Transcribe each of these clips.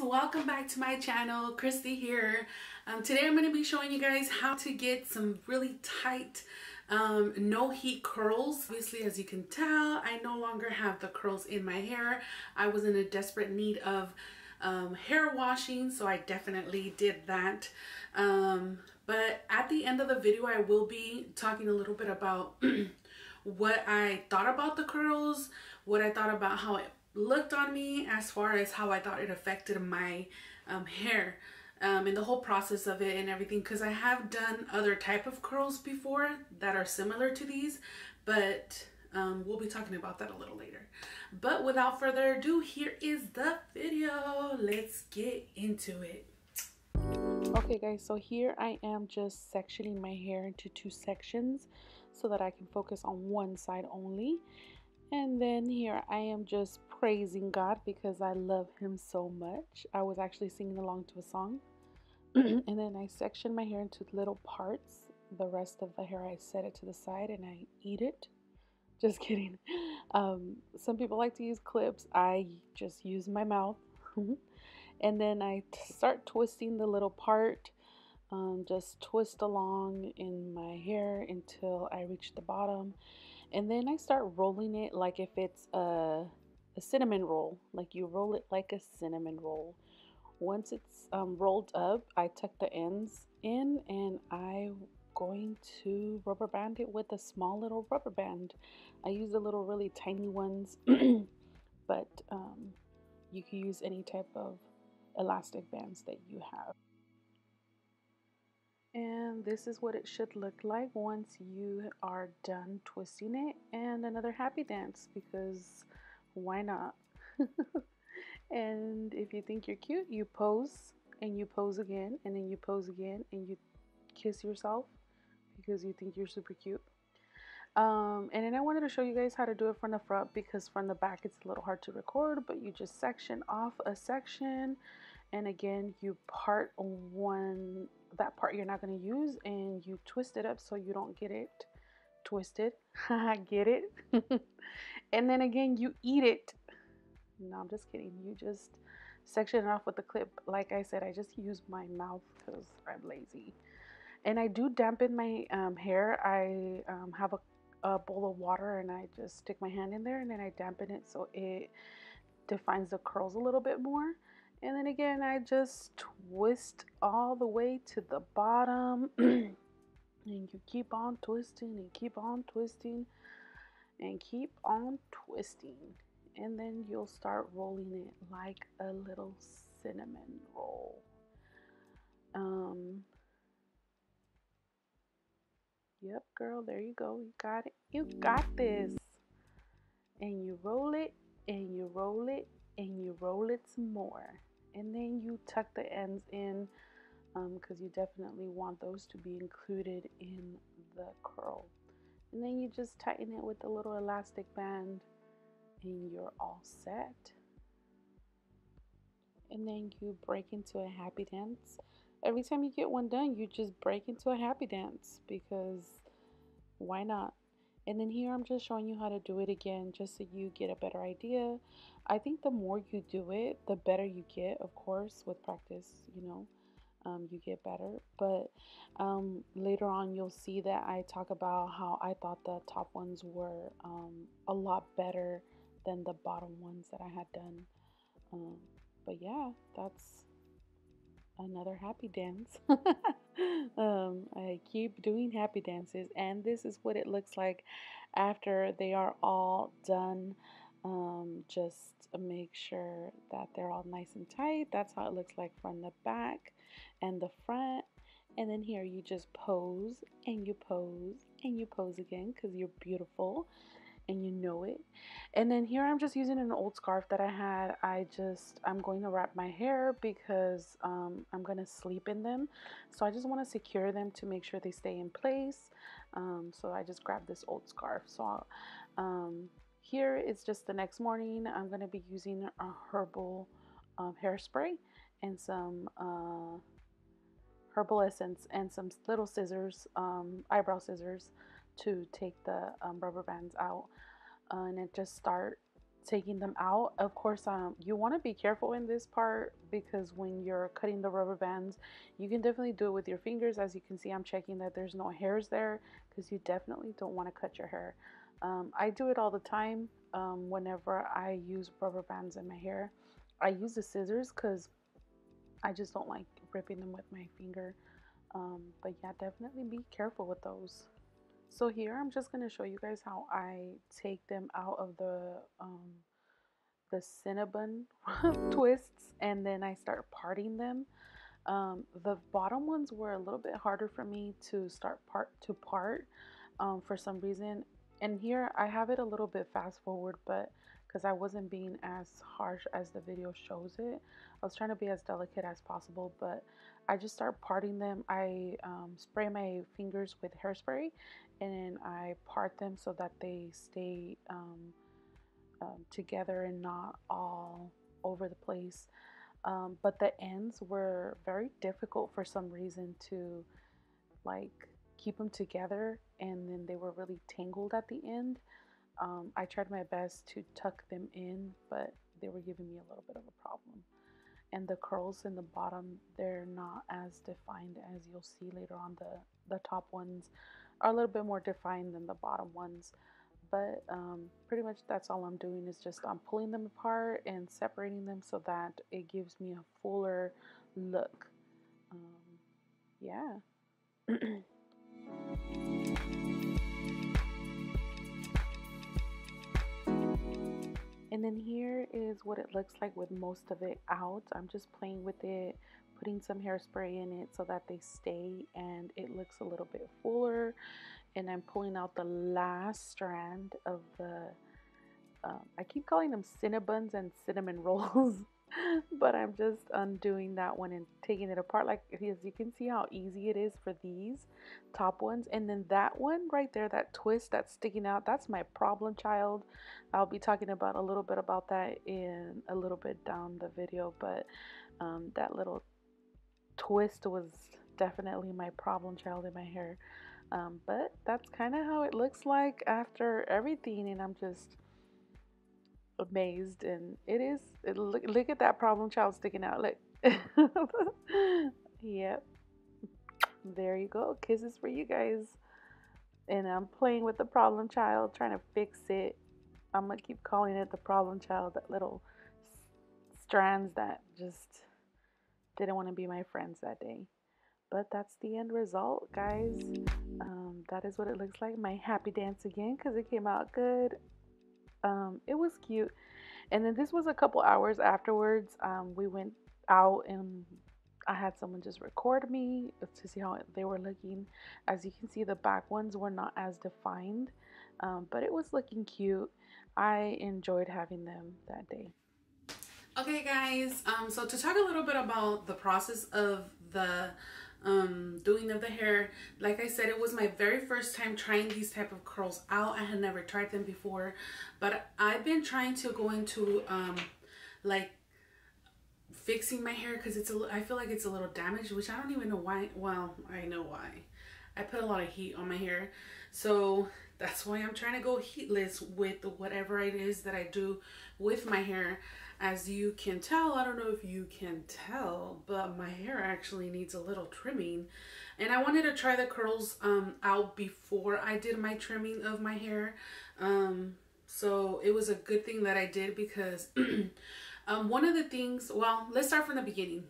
welcome back to my channel. Christy here. Today I'm going to be showing you guys how to get some really tight no heat curls. Obviously, as you can tell, I no longer have the curls in my hair. I was in a desperate need of hair washing, so I definitely did that. But at the end of the video I will be talking a little bit about what I thought about the curls, what I thought about how it looked on me, as far as how I thought it affected my hair and the whole process of it and everything, because I have done other type of curls before that are similar to these, but we'll be talking about that a little later. But without further ado, here is the video. Let's get into it. Okay guys, so here I am just sectioning my hair into two sections so that I can focus on one side only. And then here I am just praising God because I love him so much. I was actually singing along to a song. And then I section my hair into little parts. The rest of the hair I set it to the side and I eat it. Just kidding. Some people like to use clips. I just use my mouth. And then I start twisting the little part. Just twist along in my hair until I reach the bottom, and then I start rolling it like if it's a cinnamon roll. Like you roll it like a cinnamon roll. Once it's rolled up, I tuck the ends in and I'm going to rubber band it with a small little rubber band. I use the little really tiny ones, but you can use any type of elastic bands that you have. And this is what it should look like once you are done twisting it. And another happy dance, because why not? And if you think you're cute, you pose and you pose again, and then you pose again, and you kiss yourself because you think you're super cute. And then I wanted to show you guys how to do it from the front, because from the back it's a little hard to record, but you just section off a section, and again you part one, that part you're not going to use, and you twist it up so you don't get it twisted. Get it? And then again you eat it. No, I'm just kidding. You just section it off with the clip. Like I said, I just use my mouth because I'm lazy. And I do dampen my hair. I have a bowl of water and I just stick my hand in there and then I dampen it so it defines the curls a little bit more. And then again, I just twist all the way to the bottom. And you keep on twisting and keep on twisting and keep on twisting. And then you'll start rolling it like a little cinnamon roll. Yep, girl, there you go. You got it. You got this. And you roll it, and you roll it, and you roll it some more. And then you tuck the ends in, because you definitely want those to be included in the curl. And then you just tighten it with a little elastic band, and you're all set. And then you break into a happy dance. Every time you get one done, you just break into a happy dance, because why not? And then here I'm just showing you how to do it again, just so you get a better idea. I think the more you do it, the better you get. Of course, with practice, you know, you get better. But later on you'll see that I talk about how I thought the top ones were a lot better than the bottom ones that I had done. But yeah, that's another happy dance. I keep doing happy dances, and this is what it looks like after they are all done. Just make sure that they're all nice and tight. That's how it looks like from the back and the front. And then here you just pose and you pose and you pose again, because you're beautiful and you know it. And then here I'm just using an old scarf that I had. I'm going to wrap my hair because I'm going to sleep in them, so I just want to secure them to make sure they stay in place. So I just grabbed this old scarf. So here it's just the next morning. I'm going to be using a herbal hairspray and some herbal essence and some little scissors, eyebrow scissors, to take the rubber bands out, and then just start taking them out. Of course, you want to be careful in this part because when you're cutting the rubber bands, you can definitely do it with your fingers. As you can see, I'm checking that there's no hairs there because you definitely don't want to cut your hair. I do it all the time whenever I use rubber bands in my hair. I use the scissors because I just don't like ripping them with my finger. But yeah, definitely be careful with those. So here I'm just going to show you guys how I take them out of the Cinnabon twists, and then I start parting them. The bottom ones were a little bit harder for me to part for some reason. And here I have it a little bit fast forward, but because I wasn't being as harsh as the video shows it, I was trying to be as delicate as possible. But I just start parting them. I spray my fingers with hairspray, and then I part them so that they stay together and not all over the place. But the ends were very difficult for some reason to like keep them together, and then they were really tangled at the end. I tried my best to tuck them in, but they were giving me a little bit of a problem. And the curls in the bottom, they're not as defined as you'll see later on. The top ones are a little bit more defined than the bottom ones. But pretty much that's all I'm doing is just I'm pulling them apart and separating them so that it gives me a fuller look. Yeah. And then here is what it looks like with most of it out. I'm just playing with it, putting some hairspray in it so that they stay and it looks a little bit fuller. And I'm pulling out the last strand of the, I keep calling them Cinnabons and cinnamon rolls, but I'm just undoing that one and taking it apart. Like, as you can see how easy it is for these top ones. And then that one right there, that twist that's sticking out, that's my problem child. I'll be talking about a little bit about that in a little bit down the video, but that little twist was definitely my problem child in my hair. But that's kind of how it looks like after everything, and I'm just amazed. And look at that problem child sticking out. Look. Yep, there you go, kisses for you guys. And I'm playing with the problem child, trying to fix it. I'm gonna keep calling it the problem child, that little strands that just didn't want to be my friends that day. But that's the end result, guys. That is what it looks like. My happy dance again because it came out good. It was cute. And then this was a couple hours afterwards. We went out and I had someone just record me to see how they were looking. As you can see, the back ones were not as defined, but it was looking cute. I enjoyed having them that day. Okay guys, so to talk a little bit about the process of the doing of the hair, like I said, it was my very first time trying these type of curls out. I had never tried them before, but I've been trying to go into like fixing my hair because I feel like it's a little damaged, which I don't even know why. Well, I know why. I put a lot of heat on my hair, so that's why I'm trying to go heatless with whatever it is that I do with my hair. As you can tell, I don't know if you can tell, but my hair actually needs a little trimming, and I wanted to try the curls out before I did my trimming of my hair. So it was a good thing that I did because one of the things, well, let's start from the beginning.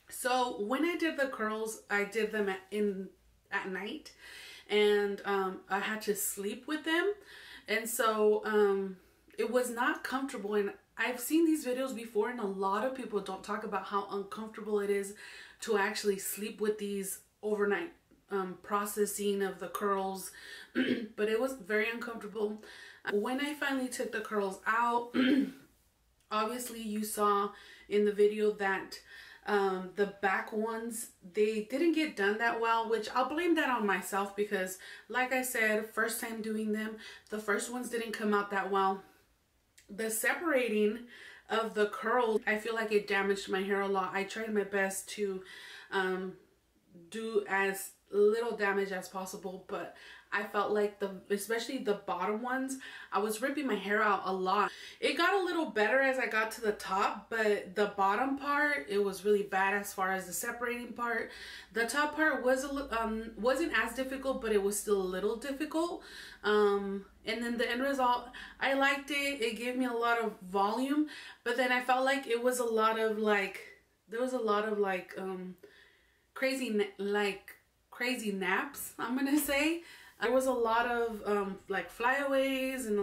So when I did the curls, I did them at night, and I had to sleep with them, and so it was not comfortable. And I've seen these videos before, and a lot of people don't talk about how uncomfortable it is to actually sleep with these overnight processing of the curls. But it was very uncomfortable. When I finally took the curls out, obviously you saw in the video that the back ones, they didn't get done that well, which I'll blame that on myself because, like I said, first time doing them, the first ones didn't come out that well. The separating of the curls, I feel like it damaged my hair a lot. I tried my best to do as little damage as possible, but I felt like especially the bottom ones, I was ripping my hair out a lot. It got a little better as I got to the top, but the bottom part, it was really bad as far as the separating part. The top part was wasn't as difficult, but it was still a little difficult. And then the end result, I liked it. It gave me a lot of volume, but then I felt like it was a lot of like, there was a lot of like crazy naps, I'm gonna say. There was a lot of like flyaways and a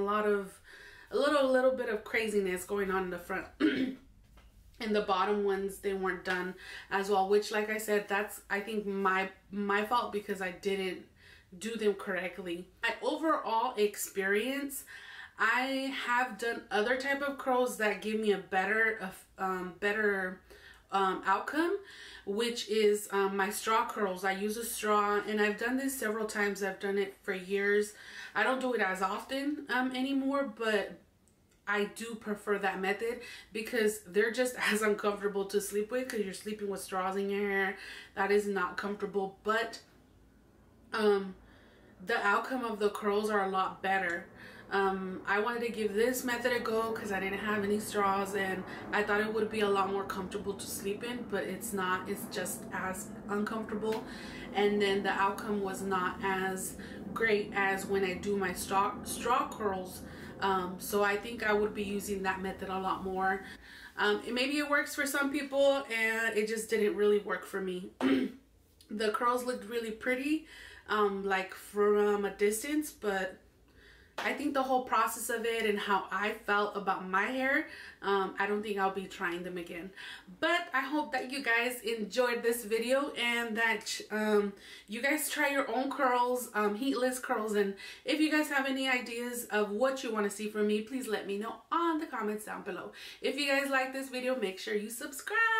little bit of craziness going on in the front. And the bottom ones, they weren't done as well, which, like I said, that's, I think, my fault because I didn't do them correctly. My overall experience, I have done other type of curls that give me a better outcome, which is my straw curls. I use a straw, and I've done this several times. I've done it for years. I don't do it as often anymore, but I do prefer that method because they're just as uncomfortable to sleep with because you're sleeping with straws in your hair. That is not comfortable, but the outcome of the curls are a lot better. I wanted to give this method a go because I didn't have any straws, and I thought it would be a lot more comfortable to sleep in, but it's not. It's just as uncomfortable, and then the outcome was not as great as when I do my straw curls. So I think I would be using that method a lot more. Maybe it works for some people, and it just didn't really work for me. The curls looked really pretty, like from a distance, but I think the whole process of it and how I felt about my hair, I don't think I'll be trying them again. But I hope that you guys enjoyed this video and that you guys try your own curls, heatless curls. And if you guys have any ideas of what you want to see from me, please let me know on the comments down below. If you guys like this video, make sure you subscribe.